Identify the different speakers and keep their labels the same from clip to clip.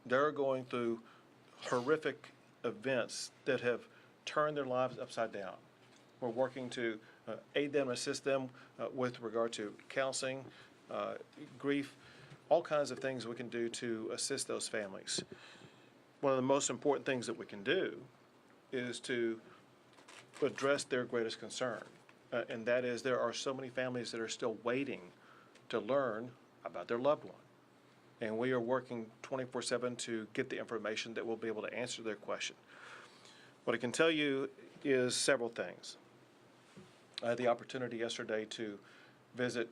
Speaker 1: They're going through horrific events that have turned their lives upside down. We're working to aid them, assist them with regard to counseling, grief, all kinds of things we can do to assist those families. One of the most important things that we can do is to address their greatest concern, and that is there are so many families that are still waiting to learn about their loved one. And we are working 24/7 to get the information that will be able to answer their question. What I can tell you is several things. I had the opportunity yesterday to visit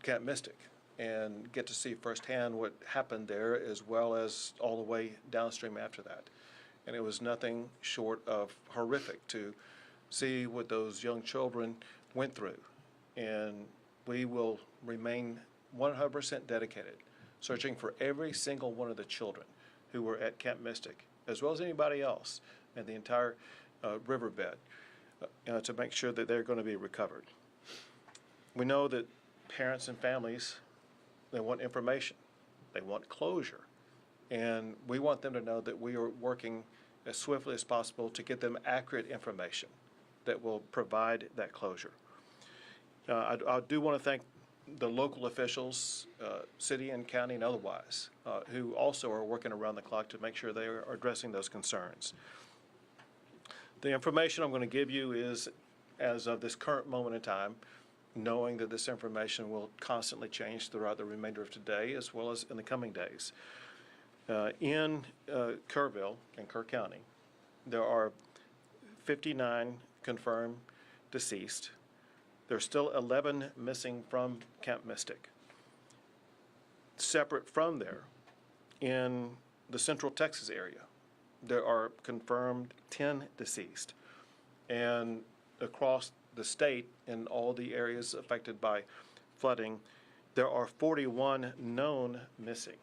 Speaker 1: Camp Mystic and get to see firsthand what happened there, as well as all the way downstream after that. And it was nothing short of horrific to see what those young children went through. And we will remain 100% dedicated, searching for every single one of the children who were at Camp Mystic, as well as anybody else in the entire riverbed, to make sure that they're going to be recovered. We know that parents and families, they want information, they want closure, and we want them to know that we are working as swiftly as possible to get them accurate information that will provide that closure. I do want to thank the local officials, city and county and otherwise, who also are working around the clock to make sure they are addressing those concerns. The information I'm going to give you is as of this current moment in time, knowing that this information will constantly change throughout the remainder of today as well as in the coming days. In Kerrville, in Kerr County, there are 59 confirmed deceased. There's still 11 missing from Camp Mystic. Separate from there, in the Central Texas area, there are confirmed 10 deceased. And across the state, in all the areas affected by flooding, there are 41 known missing.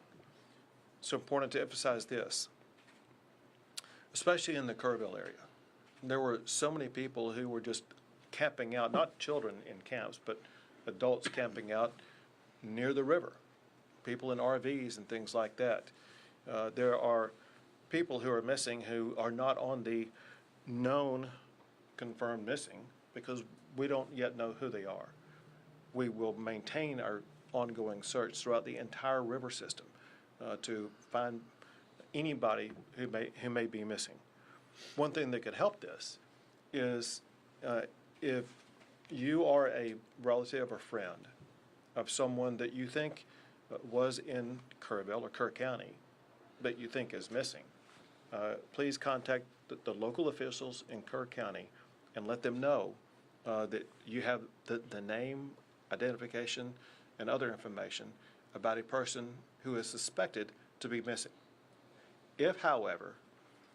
Speaker 1: So important to emphasize this, especially in the Kerrville area. There were so many people who were just camping out, not children in camps, but adults camping out near the river, people in RVs and things like that. There are people who are missing who are not on the known confirmed missing because we don't yet know who they are. We will maintain our ongoing search throughout the entire river system to find anybody who may be missing. One thing that could help this is if you are a relative or friend of someone that you think was in Kerrville or Kerr County that you think is missing, please contact the local officials in Kerr County and let them know that you have the name, identification, and other information about a person who is suspected to be missing. If, however,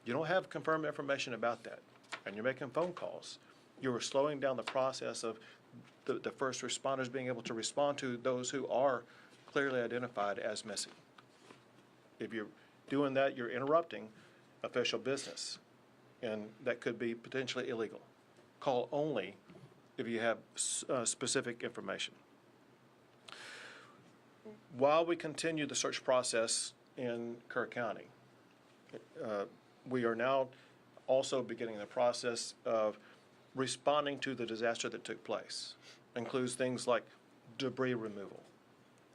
Speaker 1: you don't have confirmed information about that and you're making phone calls, you are slowing down the process of the first responders being able to respond to those who are clearly identified as missing. If you're doing that, you're interrupting official business, and that could be potentially illegal. Call only if you have specific information. While we continue the search process in Kerr County, we are now also beginning the process of responding to the disaster that took place. Includes things like debris removal.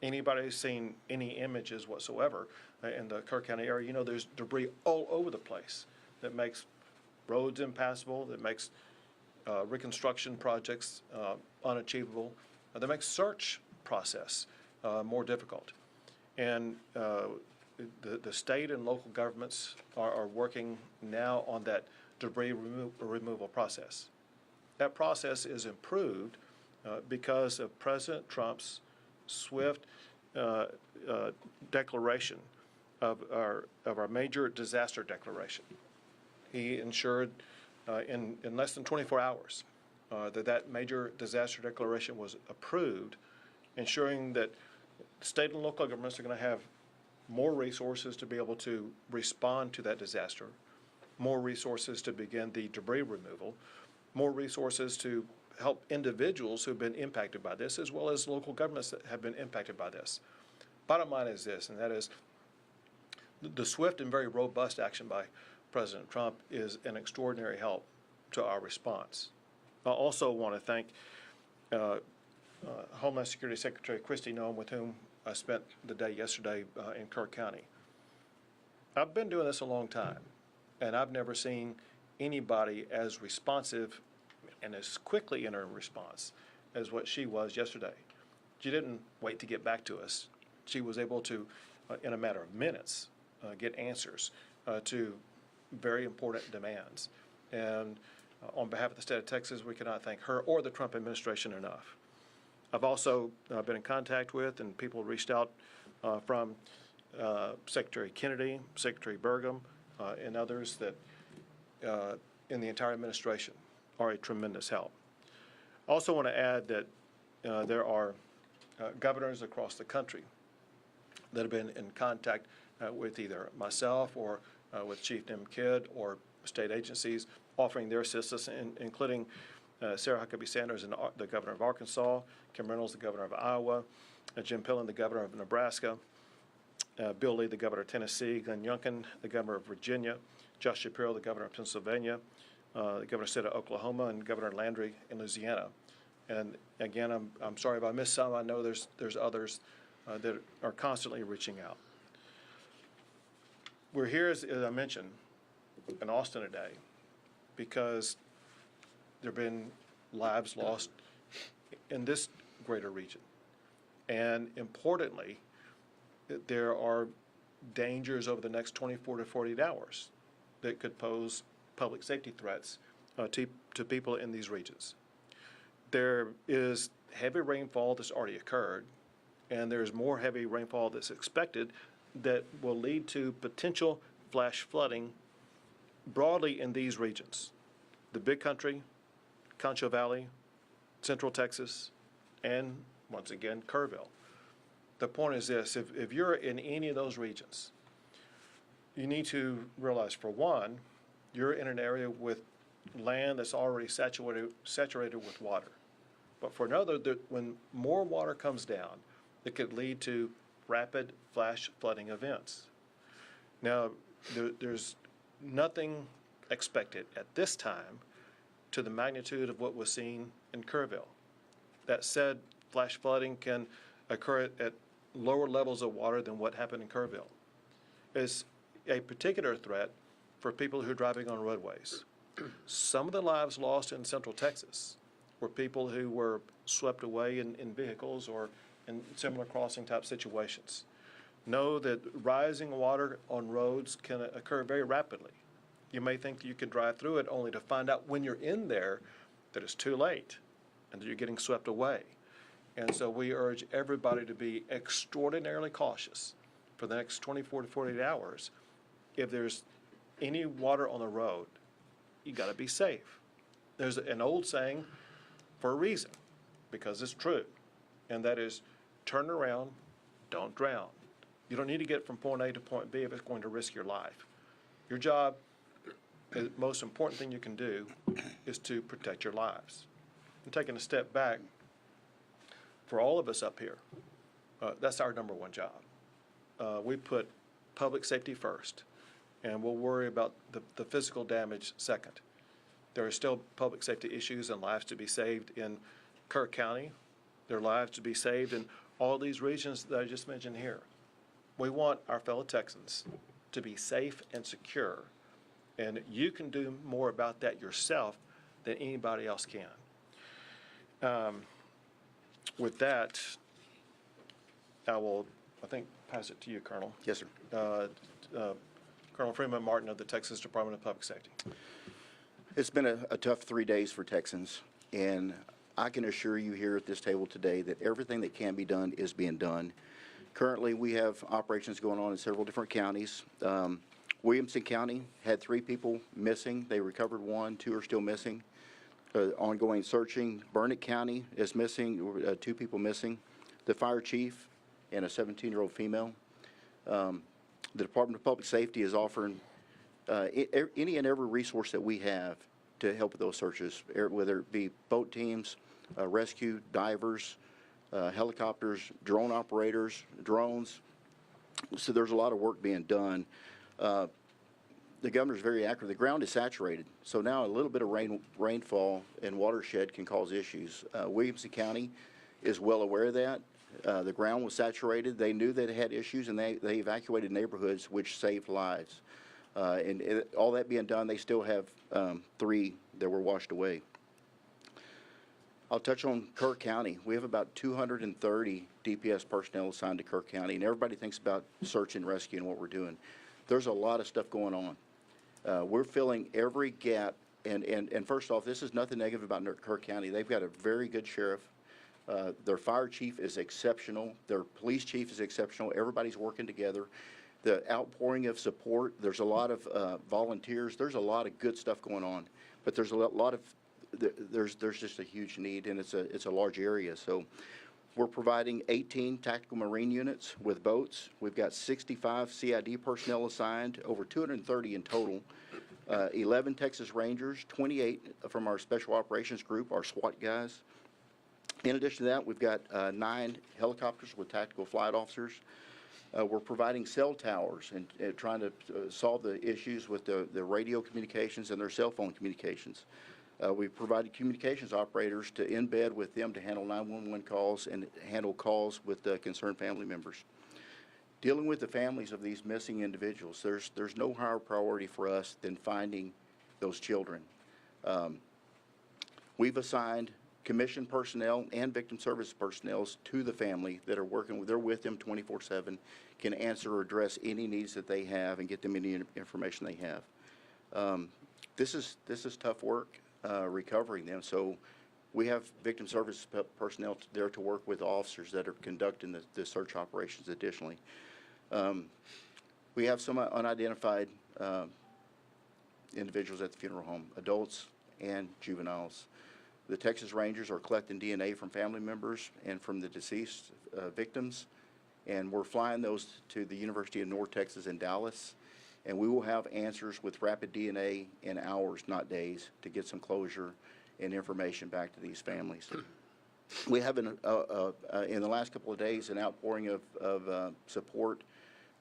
Speaker 1: Anybody who's seen any images whatsoever in the Kerr County area, you know there's debris all over the place that makes roads impassable, that makes reconstruction projects unachievable, that makes search process more difficult. And the state and local governments are working now on that debris removal process. That process is improved because of President Trump's swift declaration of our major disaster declaration. He ensured in less than 24 hours that major disaster declaration was approved, ensuring that state and local governments are going to have more resources to be able to respond to that disaster, more resources to begin the debris removal, more resources to help individuals who have been impacted by this, as well as local governments that have been impacted by this. Bottom line is this, and that is the swift and very robust action by President Trump is an extraordinary help to our response. I also want to thank Homeland Security Secretary Kristi Noem, with whom I spent the day yesterday in Kerr County. I've been doing this a long time, and I've never seen anybody as responsive and as quickly in her response as what she was yesterday. She didn't wait to get back to us. She was able to, in a matter of minutes, get answers to very important demands. And on behalf of the state of Texas, we cannot thank her or the Trump administration enough. I've also been in contact with, and people reached out from Secretary Kennedy, Secretary Burgum, and others that in the entire administration are a tremendous help. I also want to add that there are governors across the country that have been in contact with either myself or with Chief Nim Kidd or state agencies offering their assistance, including Sarah Huckabee Sanders, the governor of Arkansas, Kim Reynolds, the governor of Iowa, Jim Pillen, the governor of Nebraska, Bill Lee, the governor of Tennessee, Glenn Youngkin, the governor of Virginia, Josh Shapiro, the governor of Pennsylvania, the governor of the state of Oklahoma, and Governor Landry in Louisiana. And again, I'm sorry if I missed some. I know there's others that are constantly reaching out. We're here, as I mentioned, in Austin today because there have been lives lost in this greater region. And importantly, there are dangers over the next 24 to 48 hours that could pose public safety threats to people in these regions. There is heavy rainfall that's already occurred, and there's more heavy rainfall that's expected that will lead to potential flash flooding broadly in these regions: the Big Country, Concho Valley, Central Texas, and once again, Kerrville. The point is this: if you're in any of those regions, you need to realize, for one, you're in an area with land that's already saturated with water. But for another, that when more water comes down, it could lead to rapid flash flooding events. Now, there's nothing expected at this time to the magnitude of what was seen in Kerrville. That said, flash flooding can occur at lower levels of water than what happened in Kerrville. It's a particular threat for people who are driving on roadways. Some of the lives lost in Central Texas were people who were swept away in vehicles or in similar crossing type situations. Know that rising water on roads can occur very rapidly. You may think that you can drive through it, only to find out when you're in there that it's too late and that you're getting swept away. And so we urge everybody to be extraordinarily cautious for the next 24 to 48 hours. If there's any water on the road, you got to be safe. There's an old saying for a reason, because it's true, and that is, turn around, don't drown. You don't need to get from point A to point B if it's going to risk your life. Your job, the most important thing you can do, is to protect your lives. And taking a step back, for all of us up here, that's our number one job. We put public safety first, and we'll worry about the physical damage second. There are still public safety issues and lives to be saved in Kerr County. There are lives to be saved in all these regions that I just mentioned here. We want our fellow Texans to be safe and secure, and you can do more about that yourself than anybody else can. With that, I will, I think, pass it to you, Colonel.
Speaker 2: Yes, sir.
Speaker 1: Colonel Freeman Martin of the Texas Department of Public Safety.
Speaker 2: It's been a tough 3 days for Texans, and I can assure you here at this table today that everything that can be done is being done. Currently, we have operations going on in several different counties. Williamson County had 3 people missing. They recovered 1, 2 are still missing. Ongoing searching. Burnett County is missing, 2 people missing. The fire chief and a 17-year-old female. The Department of Public Safety is offering any and every resource that we have to help with those searches, whether it be boat teams, rescue, divers, helicopters, drone operators, drones. So there's a lot of work being done. The governor's very accurate. The ground is saturated, so now a little bit of rainfall and watershed can cause issues. Williamson County is well aware of that. The ground was saturated. They knew that it had issues, and they evacuated neighborhoods, which saved lives. All that being done, they still have 3 that were washed away. I'll touch on Kirk County. We have about 230 DPS personnel assigned to Kirk County, and everybody thinks about search and rescue and what we're doing. There's a lot of stuff going on. We're filling every gap, and first off, this is nothing negative about Kirk County. They've got a very good sheriff. Their fire chief is exceptional. Their police chief is exceptional. Everybody's working together. The outpouring of support, there's a lot of volunteers. There's a lot of good stuff going on, but there's a lot of there's just a huge need, and it's a large area. So we're providing 18 tactical marine units with boats. We've got 65 CID personnel assigned, over 230 in total. 11 Texas Rangers, 28 from our Special Operations Group, our SWAT guys. In addition to that, we've got 9 helicopters with tactical flight officers. We're providing cell towers and trying to solve the issues with the radio communications and their cell phone communications. We've provided communications operators to embed with them to handle 911 calls and handle calls with concerned family members. Dealing with the families of these missing individuals, there's no higher priority for us than finding those children. We've assigned commissioned personnel and victim service personnel to the family that are working. They're with them 24/7, can answer or address any needs that they have and get them any information they have. This is tough work, recovering them. So we have victim service personnel there to work with officers that are conducting the search operations additionally. We have some unidentified individuals at the funeral home, adults and juveniles. The Texas Rangers are collecting DNA from family members and from the deceased victims, and we're flying those to the University of North Texas in Dallas, and we will have answers with rapid DNA in hours, not days, to get some closure and information back to these families. We have, in the last couple of days, an outpouring of support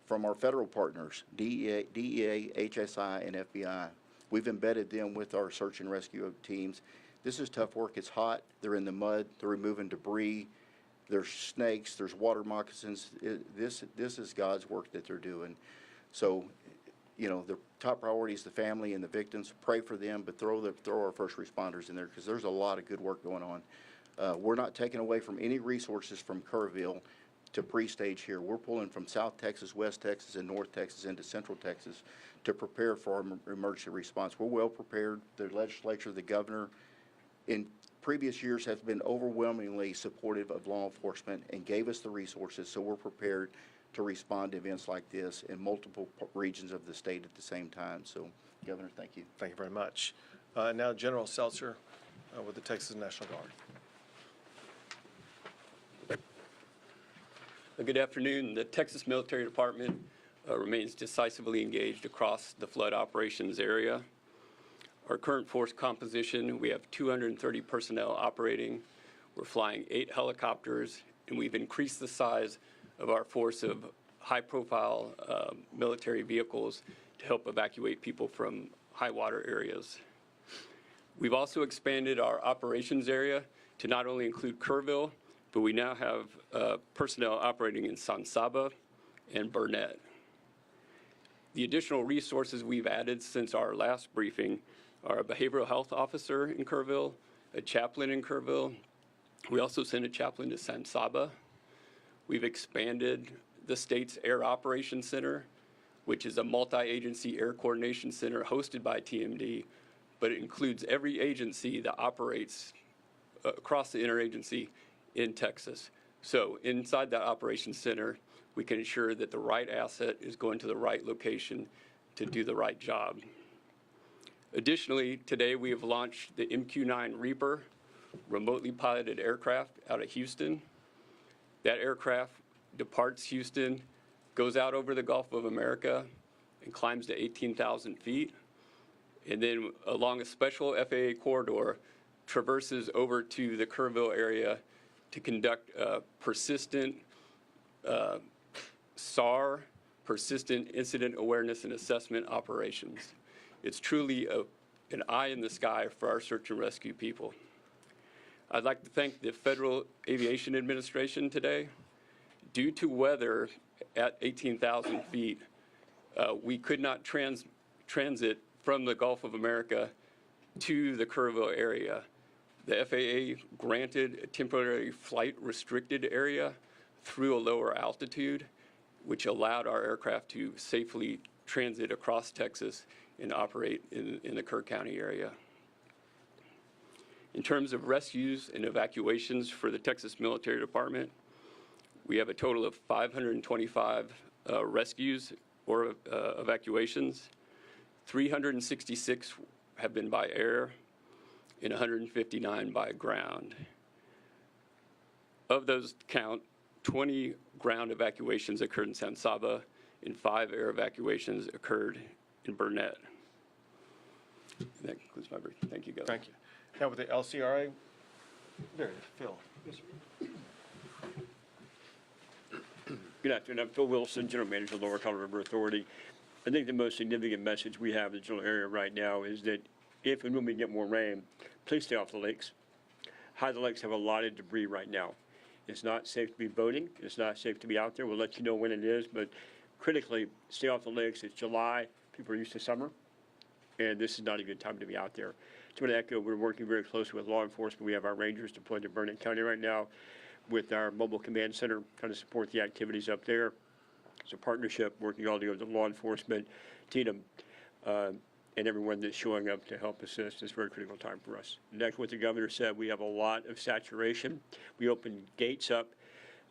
Speaker 2: from our federal partners, DEA, HSI, and FBI. We've embedded them with our search and rescue teams. This is tough work. It's hot. They're in the mud. They're removing debris. There's snakes. There's water moccasins. This is God's work that they're doing. So, you know, the top priority is the family and the victims. Pray for them, but throw our first responders in there, because there's a lot of good work going on. We're not taking away from any resources from Kerrville to pre-stage here. We're pulling from South Texas, West Texas, and North Texas into Central Texas to prepare for our emergency response. We're well prepared. The legislature, the governor, in previous years has been overwhelmingly supportive of law enforcement and gave us the resources, so we're prepared to respond to events like this in multiple regions of the state at the same time. So, Governor, thank you.
Speaker 1: Thank you very much. Now General Seltzer with the Texas National Guard.
Speaker 3: Good afternoon. The Texas Military Department remains decisively engaged across the flood operations area. Our current force composition, we have 230 personnel operating. We're flying 8 helicopters, and we've increased the size of our force of high-profile military vehicles to help evacuate people from high water areas. We've also expanded our operations area to not only include Kerrville, but we now have personnel operating in San Saba and Burnett. The additional resources we've added since our last briefing are a behavioral health officer in Kerrville, a chaplain in Kerrville. We also sent a chaplain to San Saba. We've expanded the state's Air Operations Center, which is a multi-agency air coordination center hosted by TMD, but it includes every agency that operates across the interagency in Texas. So inside that operations center, we can ensure that the right asset is going to the right location to do the right job. Additionally, today we have launched the MQ-9 Reaper remotely piloted aircraft out of Houston. That aircraft departs Houston, goes out over the Gulf of America, and climbs to 18,000 feet, and then along a special FAA corridor, traverses over to the Kerrville area to conduct persistent SAR persistent incident awareness and assessment operations. It's truly an eye in the sky for our search and rescue people. I'd like to thank the Federal Aviation Administration today. Due to weather at 18,000 feet, we could not transit from the Gulf of America to the Kerrville area. The FAA granted a temporary flight restricted area through a lower altitude, which allowed our aircraft to safely transit across Texas and operate in the Kerr County area. In terms of rescues and evacuations for the Texas Military Department, we have a total of 525 rescues or evacuations. 366 have been by air and 159 by ground. Of those count, 20 ground evacuations occurred in San Saba and 5 air evacuations occurred in Burnett. And that concludes my brief. Thank you, Governor.
Speaker 1: Thank you. Now with the LCRA, there it is, Phil.
Speaker 4: Good afternoon. I'm Phil Wilson, General Manager of the Lower Colorado River Authority. I think the most significant message we have in the general area right now is that if and when we get more rain, please stay off the lakes. High the lakes have a lot of debris right now. It's not safe to be boating. It's not safe to be out there. We'll let you know when it is, but critically, stay off the lakes. It's July. People are used to summer, and this is not a good time to be out there. To echo, we're working very closely with law enforcement. We have our rangers deployed to Burnett County right now with our mobile command center trying to support the activities up there. It's a partnership working all together with law enforcement, TNM, and everyone that's showing up to help assist. It's a very critical time for us. Next, what the governor said, we have a lot of saturation. We opened gates up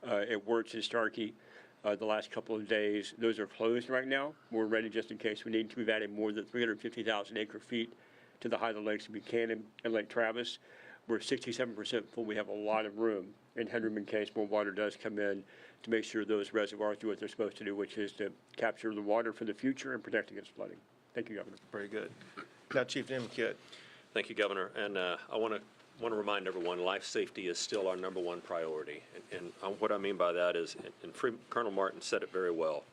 Speaker 4: at Wirtz and Starkey the last couple of days. Those are closed right now. We're ready just in case we need to. We've added more than 350,000 acre feet to the High of the Lakes of Buchanan and Lake Travis. We're 67% full. We have a lot of room in headroom in case more water does come in to make sure those reservoirs do what they're supposed to do, which is to capture the water for the future and protect against flooding. Thank you, Governor.
Speaker 1: Very good. Now Chief Nimkit.
Speaker 5: Thank you, Governor. And I want to remind everyone, life safety is still our #1 priority. And what I mean by that is, and Colonel Martin said it very well,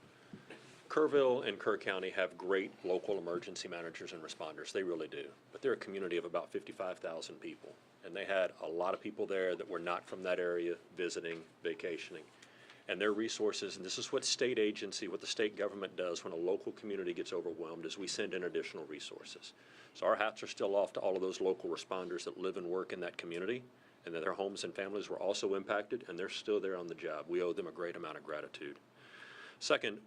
Speaker 5: Kerrville and Kerr County have great local emergency managers and responders. They really do. But they're a community of about 55,000 people. And they had a lot of people there that were not from that area visiting, vacationing. And their resources, and this is what state agency, what the state government does when a local community gets overwhelmed, is we send in additional resources. So our hats are still off to all of those local responders that live and work in that community, and that their homes and families were also impacted, and they're still there on the job. We owe them a great amount of gratitude. Second,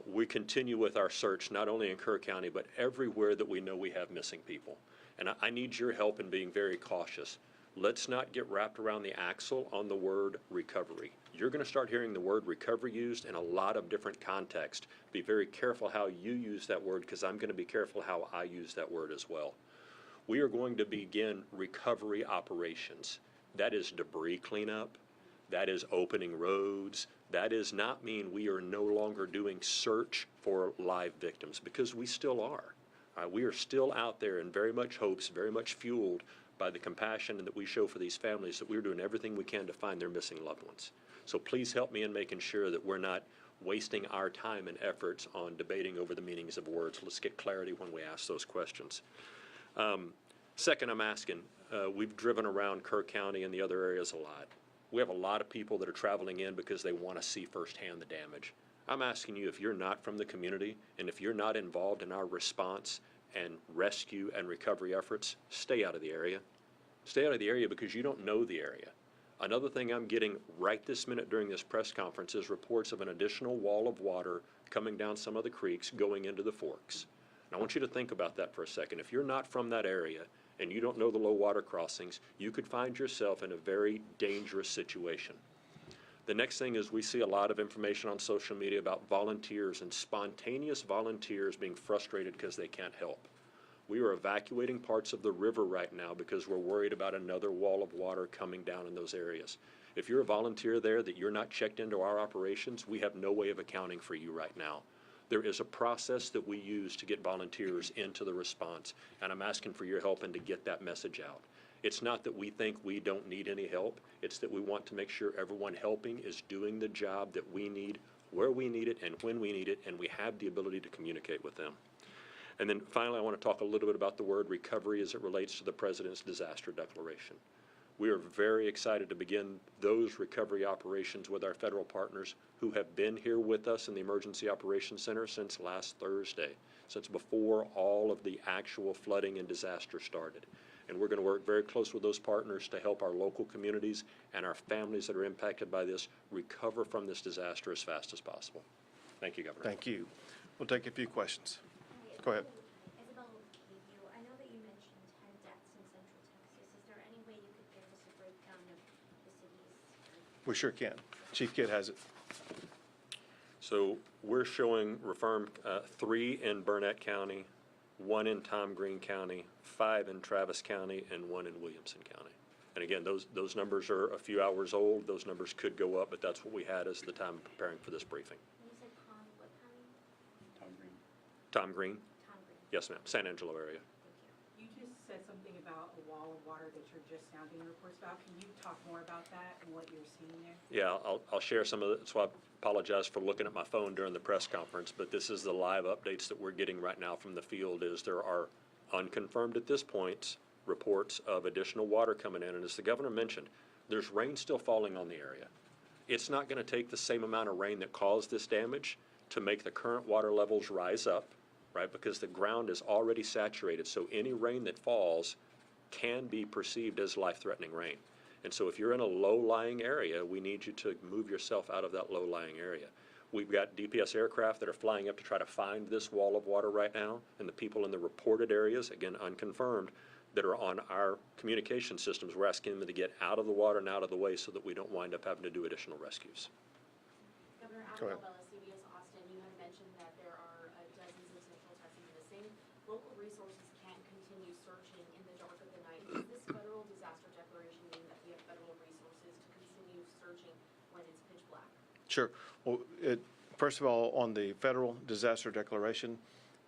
Speaker 5: we continue with our search, not only in Kerr County, but everywhere that we know we have missing people. And I need your help in being very cautious. Let's not get wrapped around the axle on the word recovery. You're going to start hearing the word recovery used in a lot of different contexts. Be very careful how you use that word, because I'm going to be careful how I use that word as well. We are going to begin recovery operations. That is debris cleanup. That is opening roads. That does not mean we are no longer doing search for live victims, because we still are. We are still out there in very much hopes, very much fueled by the compassion that we show for these families, that we're doing everything we can to find their missing loved ones. So please help me in making sure that we're not wasting our time and efforts on debating over the meanings of words. Let's get clarity when we ask those questions. Second, I'm asking, we've driven around Kerr County and the other areas a lot. We have a lot of people that are traveling in because they want to see firsthand the damage. I'm asking you, if you're not from the community and if you're not involved in our response and rescue and recovery efforts, stay out of the area. Stay out of the area because you don't know the area. Another thing I'm getting right this minute during this press conference is reports of an additional wall of water coming down some of the creeks going into the forks. And I want you to think about that for a second. If you're not from that area and you don't know the low water crossings, you could find yourself in a very dangerous situation. The next thing is we see a lot of information on social media about volunteers and spontaneous volunteers being frustrated because they can't help. We are evacuating parts of the river right now because we're worried about another wall of water coming down in those areas. If you're a volunteer there that you're not checked into our operations, we have no way of accounting for you right now. There is a process that we use to get volunteers into the response, and I'm asking for your help and to get that message out. It's not that we think we don't need any help. It's that we want to make sure everyone helping is doing the job that we need where we need it and when we need it, and we have the ability to communicate with them. And then finally, I want to talk a little bit about the word recovery as it relates to the President's disaster declaration. We are very excited to begin those recovery operations with our federal partners who have been here with us in the Emergency Operations Center since last Thursday, since before all of the actual flooding and disaster started. And we're going to work very close with those partners to help our local communities and our families that are impacted by this recover from this disaster as fast as possible. Thank you, Governor.
Speaker 1: Thank you. We'll take a few questions. Go ahead.
Speaker 6: Isabel, I know that you mentioned 10 deaths in Central Texas. Is there any way you could give us a breakdown of the cities?
Speaker 1: We sure can. Chief Kidd has it.
Speaker 5: So we're showing reaffirmed 3 in Burnett County, 1 in Tom Green County, 5 in Travis County, and 1 in Williamson County. And again, those numbers are a few hours old. Those numbers could go up, but that's what we had as the time of preparing for this briefing.
Speaker 6: You said what county?
Speaker 5: Tom Green.
Speaker 6: Tom Green.
Speaker 5: Yes, ma'am. San Angelo area.
Speaker 6: Thank you.
Speaker 7: You just said something about a wall of water that you're just now getting reports about. Can you talk more about that and what you're seeing there?
Speaker 5: Yeah, I'll share some of it. So I apologize for looking at my phone during the press conference, but this is the live updates that we're getting right now from the field. Is there are unconfirmed at this point reports of additional water coming in. And as the governor mentioned, there's rain still falling on the area. It's not going to take the same amount of rain that caused this damage to make the current water levels rise up, right? Because the ground is already saturated. So any rain that falls can be perceived as life-threatening rain. And so if you're in a low-lying area, we need you to move yourself out of that low-lying area. We've got DPS aircraft that are flying up to try to find this wall of water right now, and the people in the reported areas, again, unconfirmed, that are on our communication systems, we're asking them to get out of the water and out of the way so that we don't wind up having to do additional rescues.
Speaker 6: Governor
Speaker 1: Go ahead.
Speaker 6: Alabella, CBS Austin, you had mentioned that there are dozens of Central Texans missing. Local resources can't continue searching in the dark of the night. Does this federal disaster declaration mean that we have federal resources to continue searching when it's pitch black?
Speaker 1: Sure. Well, first of all, on the federal disaster declaration,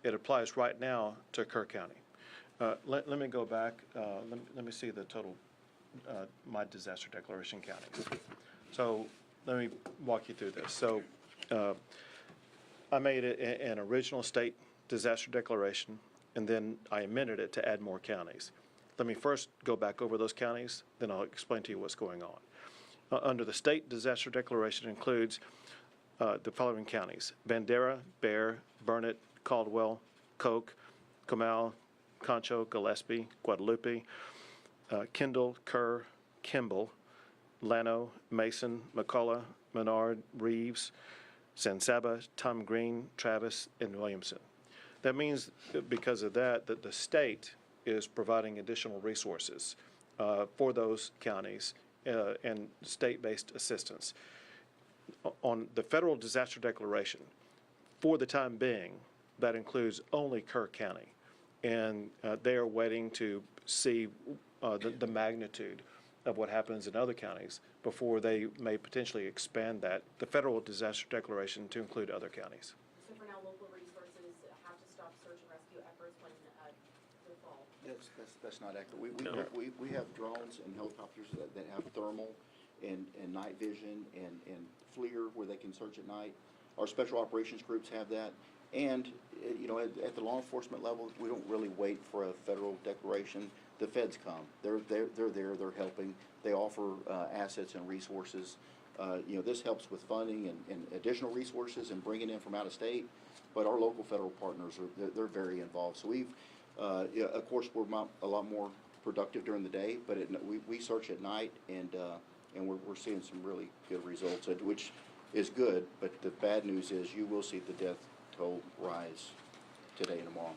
Speaker 1: it applies right now to Kerr County. Let me go back. Let me see the total, my disaster declaration counties. So let me walk you through this. So I made an original state disaster declaration, and then I amended it to add more counties. Let me first go back over those counties, then I'll explain to you what's going on. Under the state disaster declaration includes the following counties: Bandera, Bexar, Burnett, Caldwell, Koch, Comal, Concho, Gillespie, Guadalupe, Kendall, Kerr, Kimball, Llano, Mason, McCullough, Menard, Reeves, San Saba, Tom Green, Travis, and Williamson. That means, because of that the state is providing additional resources for those counties and state-based assistance. On the federal disaster declaration, for the time being, that includes only Kerr County. And they are waiting to see the magnitude of what happens in other counties before they may potentially expand the federal disaster declaration to include other counties.
Speaker 6: So for now, local resources have to stop search and rescue efforts when the fall.
Speaker 2: That's not accurate.
Speaker 5: No.
Speaker 2: We have drones and helicopters that have thermal and night vision and FLIR where they can search at night. Our special operations groups have that. And, at the law enforcement level, we don't really wait for a federal declaration. The feds come. They're there, they're helping. They offer assets and resources. This helps with funding and additional resources and bringing in from out of state. But our local federal partners, they're very involved. So we've, of course, we're a lot more productive during the day, but we search at night, and we're seeing some really good results, which is good. But the bad news is you will see the death toll rise today and tomorrow.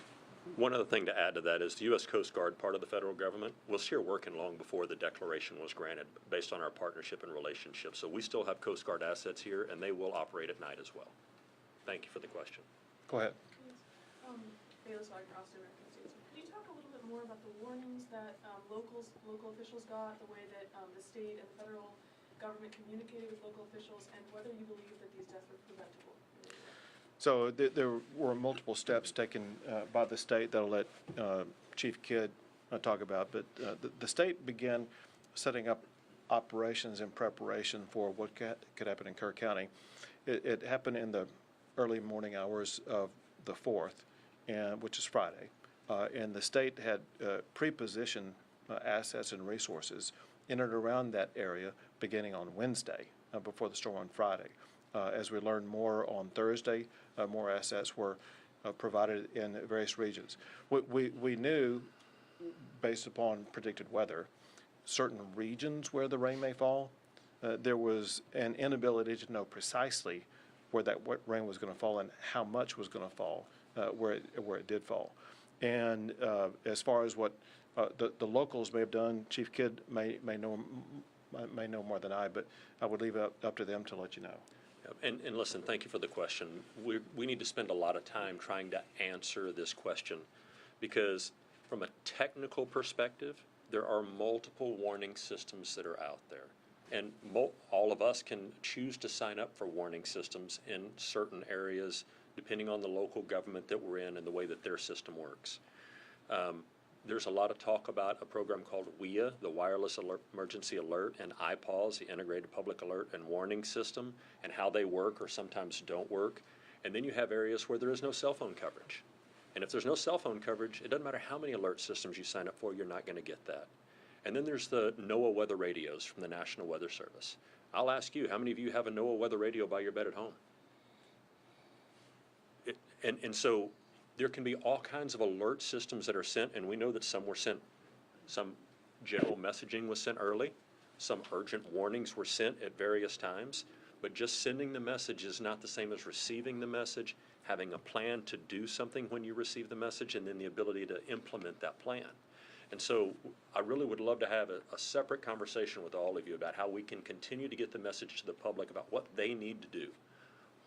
Speaker 5: One other thing to add to that is the U.S. Coast Guard, part of the federal government, was here working long before the declaration was granted based on our partnership and relationship. So we still have Coast Guard assets here, and they will operate at night as well. Thank you for the question.
Speaker 1: Go ahead.
Speaker 8: Bayless across the American States. Could you talk a little bit more about the warnings that local officials got, the way that the state and federal government communicated with local officials, and whether you believe that these deaths were preventable?
Speaker 1: So there were multiple steps taken by the state that I'll let Chief Kidd talk about, but the state began setting up operations in preparation for what could happen in Kerr County. It happened in the early morning hours of the 4th, which is Friday. And the state had pre-positioned assets and resources in and around that area beginning on Wednesday, before the storm on Friday. As we learned more on Thursday, more assets were provided in various regions. We knew, based upon predicted weather, certain regions where the rain may fall. There was an inability to know precisely where that rain was going to fall and how much was going to fall, where it did fall. And as far as what the locals may have done, Chief Kidd may know more than I, but I would leave it up to them to let you know.
Speaker 5: And listen, thank you for the question. We need to spend a lot of time trying to answer this question, because from a technical perspective, there are multiple warning systems that are out there. And all of us can choose to sign up for warning systems in certain areas, depending on the local government that we're in and the way that their system works. There's a lot of talk about a program called WIA, the Wireless Emergency Alert, and IPAWS, the Integrated Public Alert and Warning System, and how they work or sometimes don't work. And then you have areas where there is no cell phone coverage. And if there's no cell phone coverage, it doesn't matter how many alert systems you sign up for, you're not going to get that. And then there's the NOAA weather radios from the National Weather Service. I'll ask you, how many of you have a NOAA weather radio by your bed at home? And so there can be all kinds of alert systems that are sent, and we know that some were sent, some general messaging was sent early, some urgent warnings were sent at various times, but just sending the message is not the same as receiving the message, having a plan to do something when you receive the message, and then the ability to implement that plan. And so I really would love to have a separate conversation with all of you about how we can continue to get the message to the public about what they need to do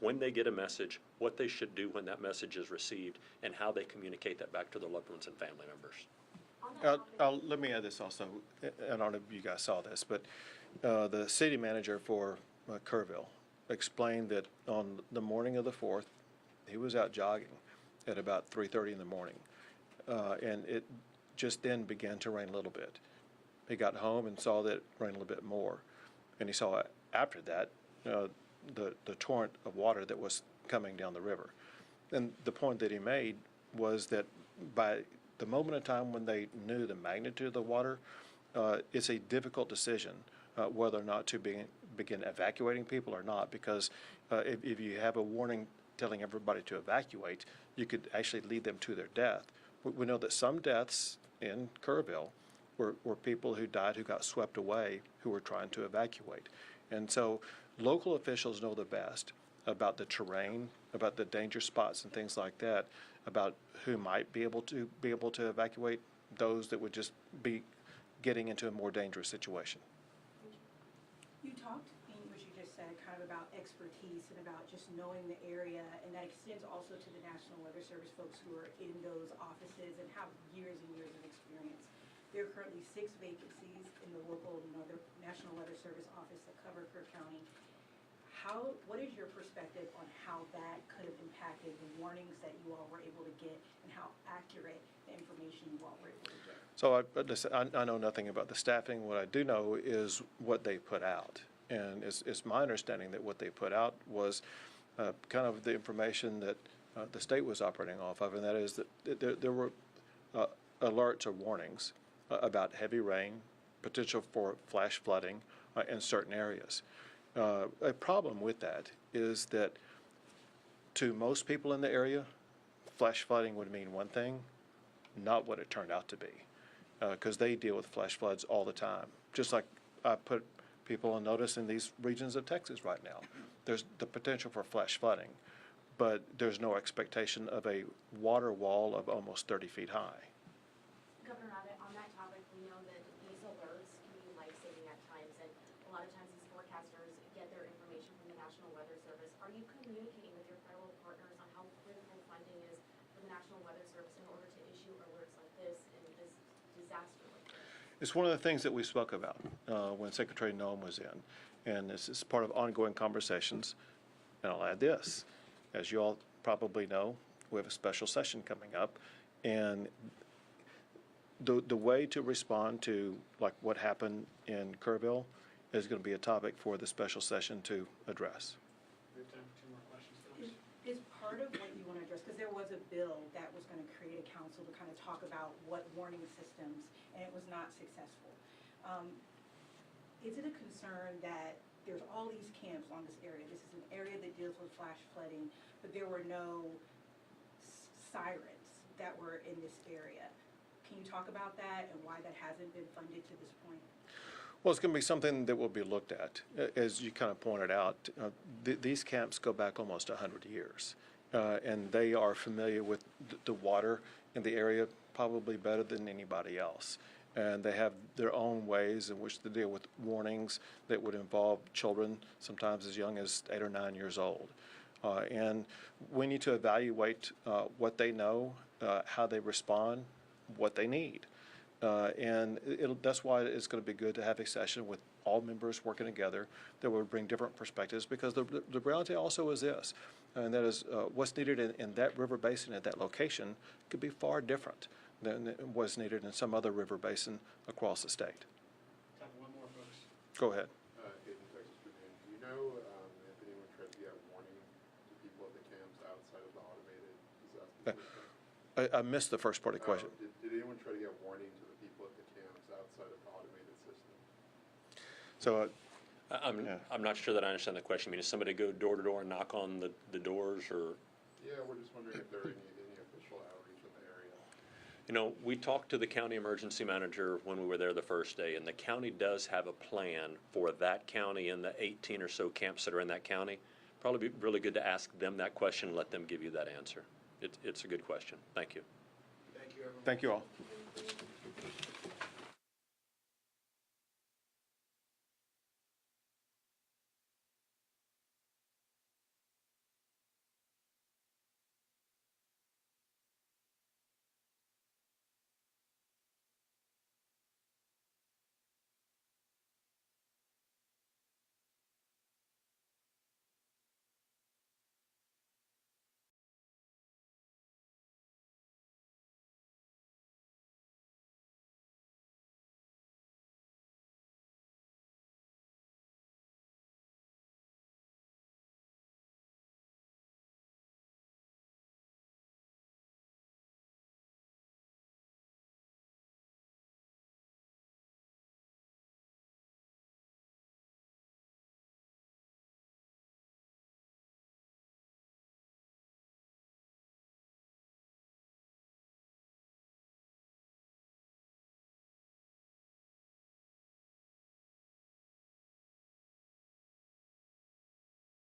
Speaker 5: when they get a message, what they should do when that message is received, and how they communicate that back to their loved ones and family members.
Speaker 1: Let me add this also. I don't know if you guys saw this, but the city manager for Kerrville explained that on the morning of the 4th, he was out jogging at about 3:30 in the morning, and it just then began to rain a little bit. He got home and saw that it rained a little bit more, and he saw after that the torrent of water that was coming down the river. And the point that he made was that by the moment in time when they knew the magnitude of the water, it's a difficult decision whether or not to begin evacuating people or not, because if you have a warning telling everybody to evacuate, you could actually lead them to their death. We know that some deaths in Kerrville were people who died who got swept away who were trying to evacuate. And so local officials know the best about the terrain, about the danger spots and things like that, about who might be able to evacuate, those that would just be getting into a more dangerous situation.
Speaker 7: You talked in what you just said kind of about expertise and about just knowing the area, and that extends also to the National Weather Service folks who are in those offices and have years and years of experience. There are currently 6 vacancies in the local, the National Weather Service office that cover Kerr County. What is your perspective on how that could have impacted the warnings that you all were able to get and how accurate the information you all were able to get?
Speaker 1: So I know nothing about the staffing. What I do know is what they put out. And it's my understanding that what they put out was kind of the information that the state was operating off of, and that is that there were alerts or warnings about heavy rain, potential for flash flooding in certain areas. A problem with that is that to most people in the area, flash flooding would mean one thing, not what it turned out to be, because they deal with flash floods all the time. Just like I put people on notice in these regions of Texas right now. There's the potential for flash flooding, but there's no expectation of a water wall of almost 30 feet high.
Speaker 6: Governor Abbott, on that topic, we know that these alerts can be life-saving at times, and a lot of times these forecasters get their information from the National Weather Service. Are you communicating with your federal partners on how critical funding is for the National Weather Service in order to issue alerts like this in this disaster like this?
Speaker 1: It's one of the things that we spoke about when Secretary Noem was in, and this is part of ongoing conversations. And I'll add this. As you all probably know, we have a special session coming up, and the way to respond to like what happened in Kerrville is going to be a topic for the special session to address.
Speaker 9: We have time for two more questions, Phyllis.
Speaker 7: Is part of what you want to address, because there was a bill that was going to create a council to kind of talk about what warning systems, and it was not successful. Is it a concern that there's all these camps on this area? This is an area that deals with flash flooding, but there were no sirens that were in this area. Can you talk about that and why that hasn't been funded to this point?
Speaker 1: Well, it's going to be something that will be looked at. As you kind of pointed out, these camps go back almost 100 years, and they are familiar with the water in the area probably better than anybody else. And they have their own ways in which to deal with warnings that would involve children, sometimes as young as 8 or 9 years old. And we need to evaluate what they know, how they respond, what they need. And that's why it's going to be good to have a session with all members working together that will bring different perspectives, because the reality also is this, and that is what's needed in that river basin at that location could be far different than what's needed in some other river basin across the state.
Speaker 9: Time for one more, folks.
Speaker 1: Go ahead.
Speaker 10: Hayden, Texas Tribune. Do you know if anyone tried to get warning to people at the camps outside of the automated disaster system?
Speaker 1: I missed the first part of the question.
Speaker 10: Did anyone try to get warning to the people at the camps outside of the automated system?
Speaker 1: So
Speaker 5: I'm not sure that I understand the question. I mean, does somebody go door to door and knock on the doors, or?
Speaker 10: Yeah, we're just wondering if there are any official outreach in the area.
Speaker 5: You know, we talked to the county emergency manager when we were there the first day, and the county does have a plan for that county and the 18 or so camps that are in that county. Probably be really good to ask them that question and let them give you that answer. It's a good question. Thank you.
Speaker 9: Thank you, everyone.
Speaker 1: thank you all.